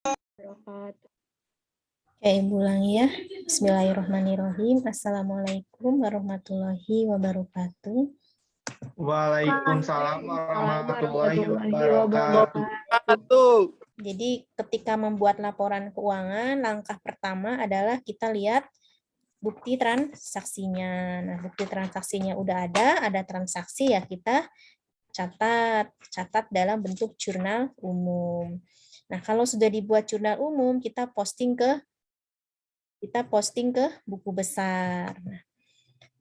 Oke, ulangi ya. Bismillahirrahmanirrahim. Assalamualaikum warahmatullahi wabarakatuh. Waalaikumsalam warahmatullahi wabarakatuh. Jadi ketika membuat laporan keuangan, langkah pertama adalah kita lihat bukti transaksinya. Nah, bukti transaksinya udah ada transaksi ya kita catat dalam bentuk jurnal umum. Nah, kalau sudah dibuat jurnal umum, kita posting ke buku besar. Nah,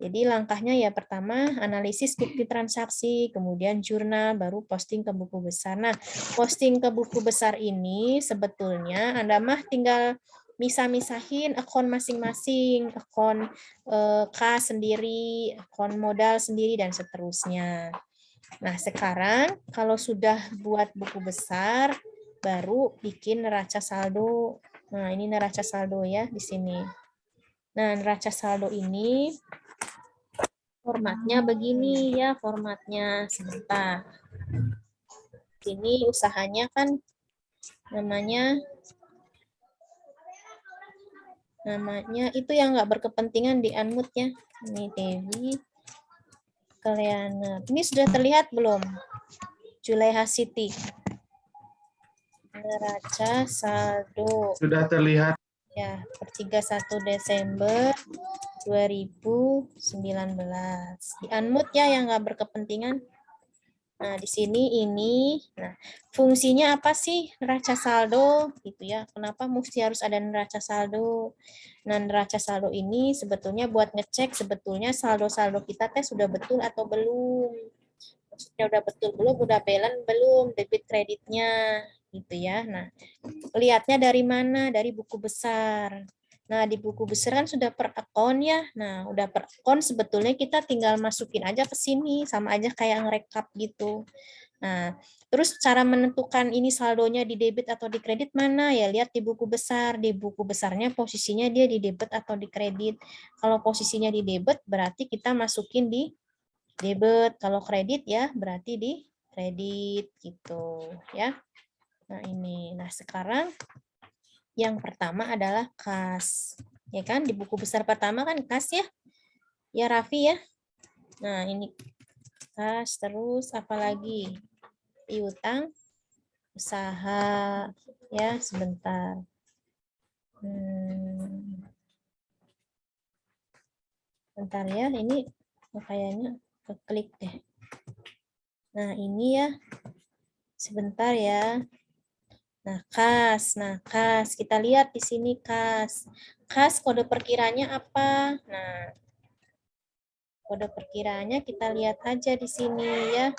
jadi langkahnya ya pertama analisis bukti transaksi, kemudian jurnal, baru posting ke buku besar. Nah, posting ke buku besar ini sebetulnya Anda mah tinggal misah-misahin akun masing-masing, akun kas sendiri, akun modal sendiri, dan seterusnya. Nah, sekarang kalau sudah buat buku besar, baru bikin neraca saldo. Nah, ini neraca saldo ya di sini. Nah, neraca saldo ini formatnya begini ya, formatnya sebentar. Ini usahanya kan namanya itu yang nggak berkepentingan di unmute ya. Ini Dewi Kaliana. Ini sudah terlihat belum? Juleha Siti. Neraca saldo. Sudah terlihat. Ya, per 31 Desember 2019. Di unmute ya yang nggak berkepentingan. Nah, di sini ini, nah, fungsinya apa sih neraca saldo gitu ya? Kenapa mesti harus ada neraca saldo? Nah, neraca saldo ini sebetulnya buat ngecek sebetulnya saldo-saldo kita teh sudah betul atau belum. Maksudnya udah betul belum, udah balance belum, debit kreditnya gitu ya. Nah, lihatnya dari mana? Dari buku besar. Nah, di buku besar kan sudah per akun ya. Nah, udah per akun sebetulnya kita tinggal masukin aja ke sini, sama aja kayak ngerekap gitu. Nah, terus cara menentukan ini saldonya di debit atau di kredit mana? Ya lihat di buku besar. Di buku besarnya posisinya dia di debit atau di kredit. Kalau posisinya di debit berarti kita masukin di debit. Kalau kredit ya berarti di kredit gitu ya. Nah, ini. Nah, sekarang yang pertama adalah kas. Ya kan, di buku besar pertama kan kas ya. Ya, Raffi ya. Nah, ini kas, terus apalagi? Piutang usaha. Ya, sebentar. Bentar ya, ini kayaknya keklik deh. Nah, ini ya. Sebentar ya. Nah, kas. Kita lihat di sini kas. Kas kode perkiranya apa? Nah, kode perkiranya kita lihat aja di sini ya.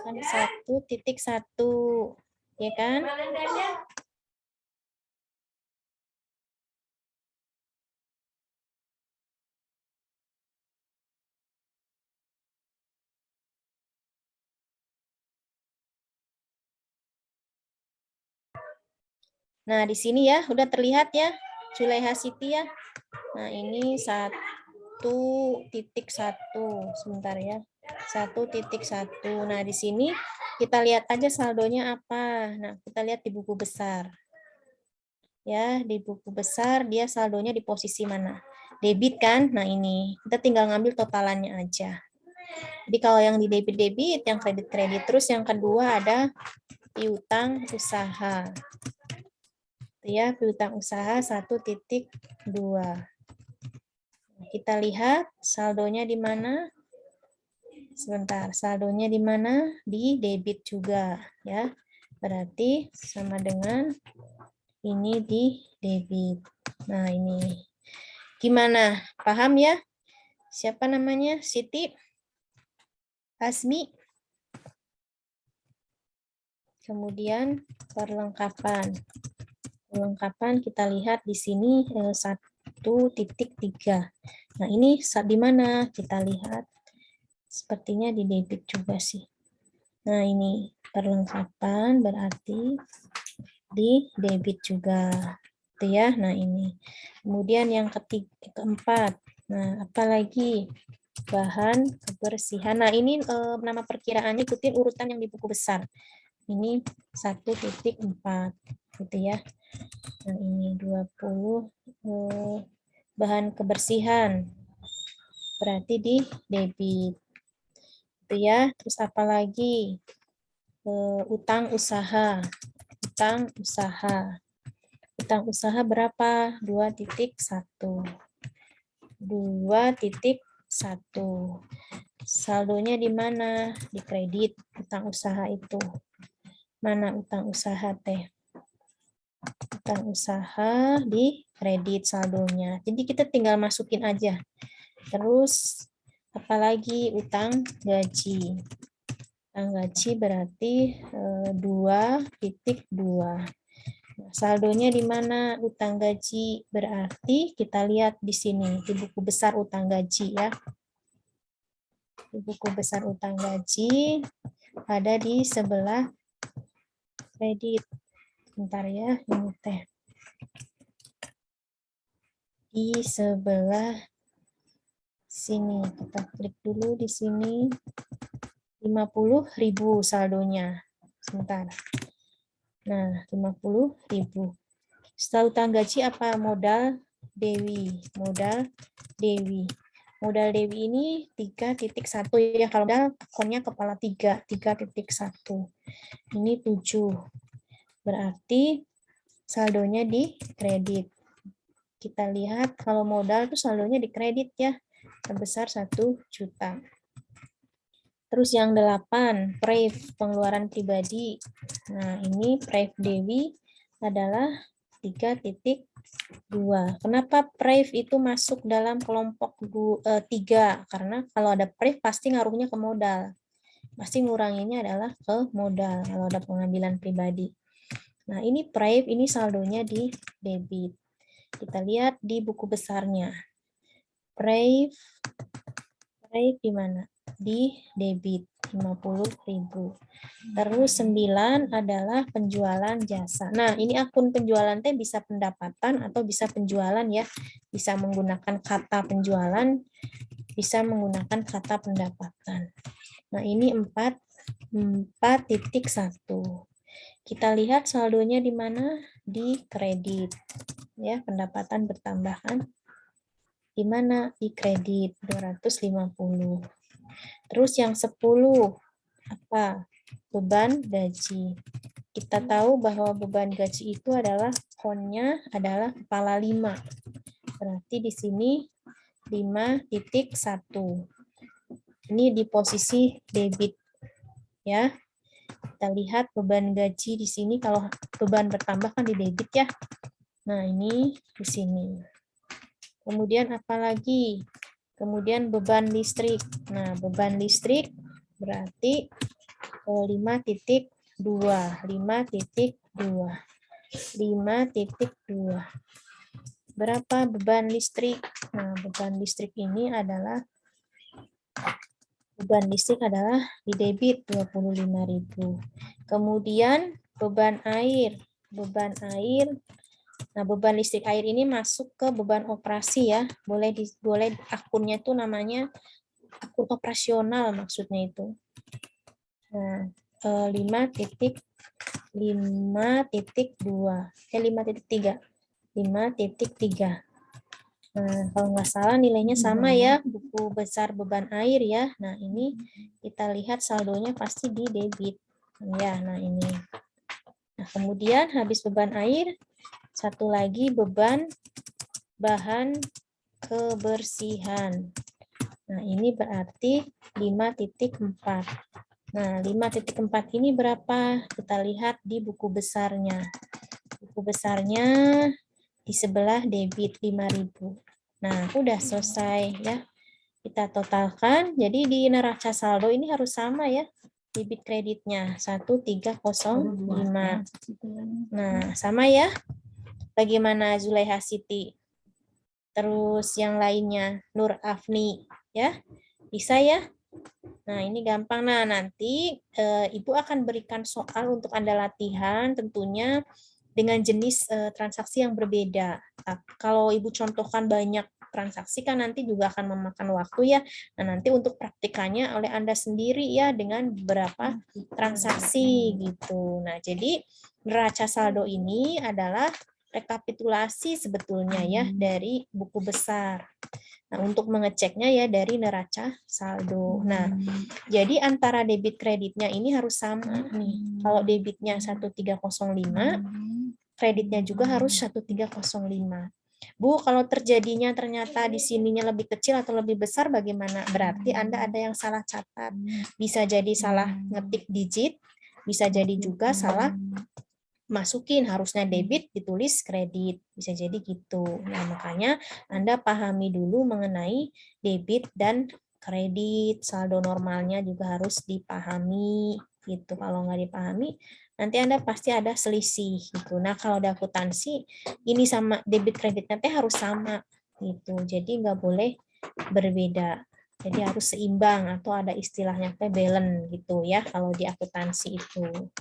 Kan 1.1. Ya kan? Nah, di sini ya, udah terlihat ya, Juleha Siti ya. Nah, ini 1.1. Sebentar ya. 1.1. Nah, di sini kita lihat aja saldonya apa. Nah, kita lihat di buku besar. Ya, di buku besar dia saldonya di posisi mana? Debit kan? Nah, ini. Kita tinggal ngambil totalannya aja. Jadi kalau yang di debit, yang kredit. Terus yang kedua ada piutang usaha. Ya, piutang usaha 1.2. Kita lihat saldonya di mana? Sebentar, saldonya di mana? Di debit juga, ya. Berarti sama dengan ini di debit. Nah, ini. Gimana? Paham ya? Siapa namanya? Siti? Asmi? Kemudian perlengkapan. Perlengkapan kita lihat di sini 1.3. Nah, ini di mana? Kita lihat. Sepertinya di debit juga sih. Nah, ini perlengkapan berarti di debit juga. Itu ya. Nah, ini. Kemudian yang keempat. Nah, apalagi? Bahan kebersihan. Nah, ini nama perkiraannya ikutin urutan yang di buku besar. Ini 1.4 gitu ya. Nah, ini 20 bahan kebersihan. Berarti di debit. Itu ya. Terus apa lagi? Utang usaha. Utang usaha. Utang usaha berapa? 2.1. 2.1. Saldonya di mana? Di kredit utang usaha itu. Mana utang usaha teh? Utang usaha di kredit saldonya. Jadi kita tinggal masukin aja. Terus apalagi utang gaji. Utang gaji berarti 2.2. Nah, saldonya di mana utang gaji? Berarti kita lihat di sini di buku besar utang gaji ya. Di buku besar utang gaji ada di sebelah kredit. Bentar ya, ini teh. Di sebelah sini kita klik dulu di sini. 50.000 saldonya. Sebentar. Nah, 50.000. Setelah utang gaji apa? Modal Dewi. Modal Dewi. Modal Dewi ini 3.1 ya. Kalau modal akunnya kepala 3, 3.1. Ini 7. Berarti saldonya di kredit. Kita lihat kalau modal itu saldonya di kredit ya. Sebesar 1 juta. Terus yang 8, PREV, pengeluaran pribadi. Nah, ini PREV Dewi adalah 3.2. Kenapa PREV itu masuk dalam kelompok 3? Karena kalau ada PREV pasti ngaruhnya ke modal. Pasti nguranginnya adalah ke modal kalau ada pengambilan pribadi. Nah, ini PREV, ini saldonya di debit. Kita lihat di buku besarnya. PREV di mana? Di debit 50.000. Terus 9 adalah penjualan jasa. Nah, ini akun penjualan teh bisa pendapatan atau bisa penjualan ya. Bisa menggunakan kata penjualan, bisa menggunakan kata pendapatan. Nah, ini 4.1. Kita lihat saldonya di mana? Di kredit. Ya, pendapatan bertambahkan di mana? Di kredit 250. Terus yang 10 apa? Beban gaji. Kita tahu bahwa beban gaji itu adalah konnya adalah kepala 5. Berarti di sini 5.1. Ini di posisi debit ya. Kita lihat beban gaji di sini, kalau beban bertambah kan di debit ya. Nah, ini di sini. Kemudian apa lagi? Kemudian beban listrik. Nah, beban listrik berarti 5.2. 5.2. 5.2. Berapa beban listrik? Nah, beban listrik ini adalah di debit 25.000. Kemudian beban air. Nah, beban listrik air ini masuk ke beban operasi ya. Boleh akunnya itu namanya akun operasional maksudnya itu. Nah, 5.3. 5.3. Nah, kalau nggak salah nilainya sama ya, buku besar beban air ya. Nah, ini kita lihat saldonya pasti di debit. Ya, nah ini. Nah, kemudian habis beban air, satu lagi beban bahan kebersihan. Nah, ini berarti 5.4. Nah, 5.4 ini berapa? Kita lihat di buku besarnya. Buku besarnya di sebelah debit 5.000. Nah, udah selesai ya. Kita totalkan. Jadi di neraca saldo ini harus sama ya. Debit kreditnya 1305. Nah, sama ya. Bagaimana Zulaiha Siti? Terus yang lainnya Nur Afni ya. Bisa ya? Nah, ini gampang. Nah, nanti Ibu akan berikan soal untuk Anda latihan tentunya dengan jenis transaksi yang berbeda. Nah, kalau Ibu contohkan banyak transaksi kan nanti juga akan memakan waktu ya. Nah, nanti untuk praktikannya oleh Anda sendiri ya dengan beberapa transaksi gitu. Nah, jadi neraca saldo ini adalah rekapitulasi sebetulnya ya dari buku besar. Nah, untuk mengeceknya ya dari neraca saldo. Nah, jadi antara debit kreditnya ini harus sama nih. Kalau debitnya 1305, kreditnya juga harus 1305. Bu, kalau terjadinya ternyata di sininya lebih kecil atau lebih besar bagaimana? Berarti Anda ada yang salah catat. Bisa jadi salah ngetik digit, bisa jadi juga salah masukin, harusnya debit ditulis kredit, bisa jadi gitu. Nah, makanya Anda pahami dulu mengenai debit dan kredit, saldo normalnya juga harus dipahami gitu. Kalau nggak dipahami, nanti Anda pasti ada selisih gitu. Nah, kalau ada akuntansi, ini sama debit kreditnya teh harus sama gitu. Jadi nggak boleh berbeda. Jadi harus seimbang atau ada istilahnya teh balance gitu ya kalau di akuntansi itu.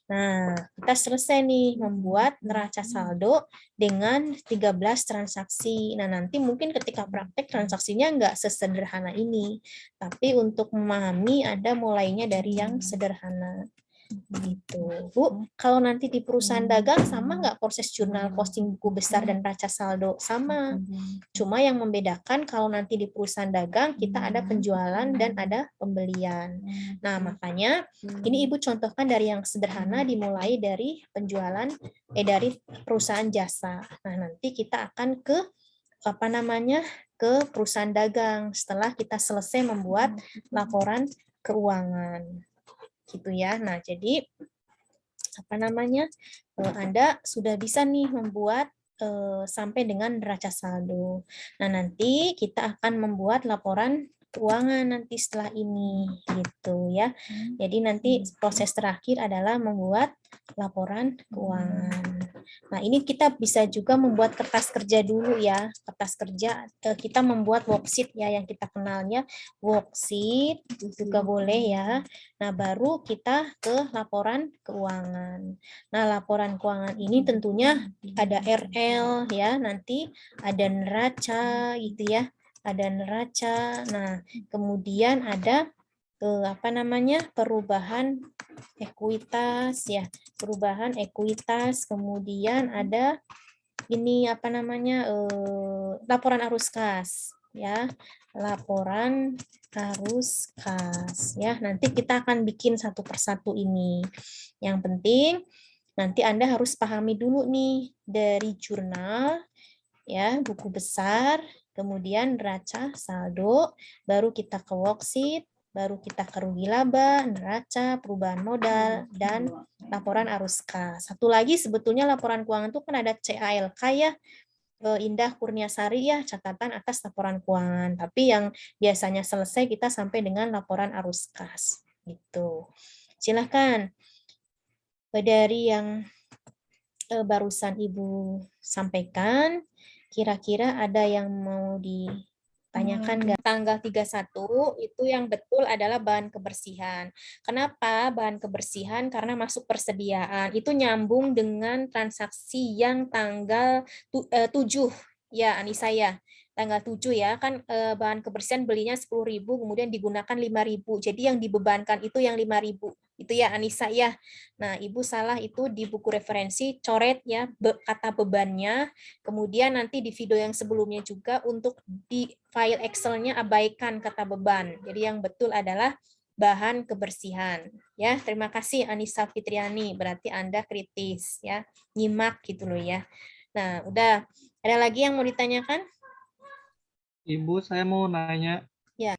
Nah, kita selesai nih membuat neraca saldo dengan 13 transaksi. Nah, nanti mungkin ketika praktek transaksinya nggak sesederhana ini. Tapi untuk memahami ada mulainya dari yang sederhana. Gitu. Bu, kalau nanti di perusahaan dagang sama nggak proses jurnal posting buku besar dan neraca saldo? Sama. Cuma yang membedakan kalau nanti di perusahaan dagang kita ada penjualan dan ada pembelian. Nah, makanya ini Ibu contohkan dari yang sederhana dimulai dari penjualan dari perusahaan jasa. Nah, nanti kita akan ke ke perusahaan dagang setelah kita selesai membuat laporan keuangan. Gitu ya. Nah, jadi Anda sudah bisa nih membuat sampai dengan neraca saldo. Nah, nanti kita akan membuat laporan keuangan nanti setelah ini gitu ya. Jadi nanti proses terakhir adalah membuat laporan keuangan. Nah, ini kita bisa juga membuat kertas kerja dulu ya. Kertas kerja kita membuat worksheet ya yang kita kenalnya worksheet juga boleh ya. Nah, baru kita ke laporan keuangan. Nah, laporan keuangan ini tentunya ada RL ya, nanti ada neraca gitu ya. Ada neraca. Nah, kemudian ada perubahan ekuitas ya. Perubahan ekuitas, kemudian ada ini laporan arus kas ya. Laporan arus kas ya. Nanti kita akan bikin satu persatu ini. Yang penting nanti Anda harus pahami dulu nih dari jurnal ya, buku besar, kemudian neraca saldo, baru kita ke worksheet, baru kita ke rugi laba, neraca, perubahan modal, dan laporan arus kas. Satu lagi sebetulnya laporan keuangan itu kan ada CALK ya, Indah Kurniasari ya, catatan atas laporan keuangan. Tapi yang biasanya selesai kita sampai dengan laporan arus kas. Gitu. Silahkan. Dari yang barusan Ibu sampaikan, kira-kira ada yang mau ditanyakan nggak? Tanggal 31 itu yang betul adalah bahan kebersihan. Kenapa bahan kebersihan? Karena masuk persediaan. Itu nyambung dengan transaksi yang tanggal 7 ya Anissa ya. Tanggal 7 ya, kan bahan kebersihan belinya 10.000 kemudian digunakan 5.000. Jadi yang dibebankan itu yang 5.000. Itu ya Anissa ya. Nah, Ibu salah itu di buku referensi coret ya kata bebannya. Kemudian nanti di video yang sebelumnya juga untuk di file Excel-nya abaikan kata beban. Jadi yang betul adalah bahan kebersihan. Ya, terima kasih Anissa Fitriani. Berarti Anda kritis ya, nyimak gitu loh ya. Nah, udah. Ada lagi yang mau ditanyakan? Ibu, saya mau nanya. Ya.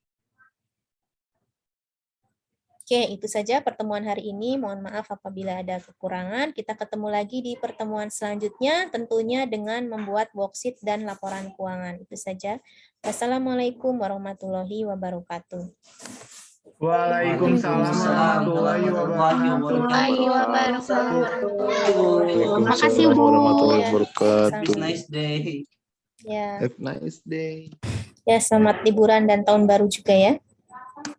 Oke, itu saja pertemuan hari ini. Mohon maaf apabila ada kekurangan. Kita ketemu lagi di pertemuan selanjutnya, tentunya dengan membuat worksheet dan laporan keuangan. Itu saja. Wassalamualaikum warahmatullahi wabarakatuh. Waalaikumsalam warahmatullahi wabarakatuh. Terima kasih, Bu. Warahmatullahi wabarakatuh. Have Nice day. Ya. Have a nice day. Ya, selamat liburan dan tahun baru juga ya.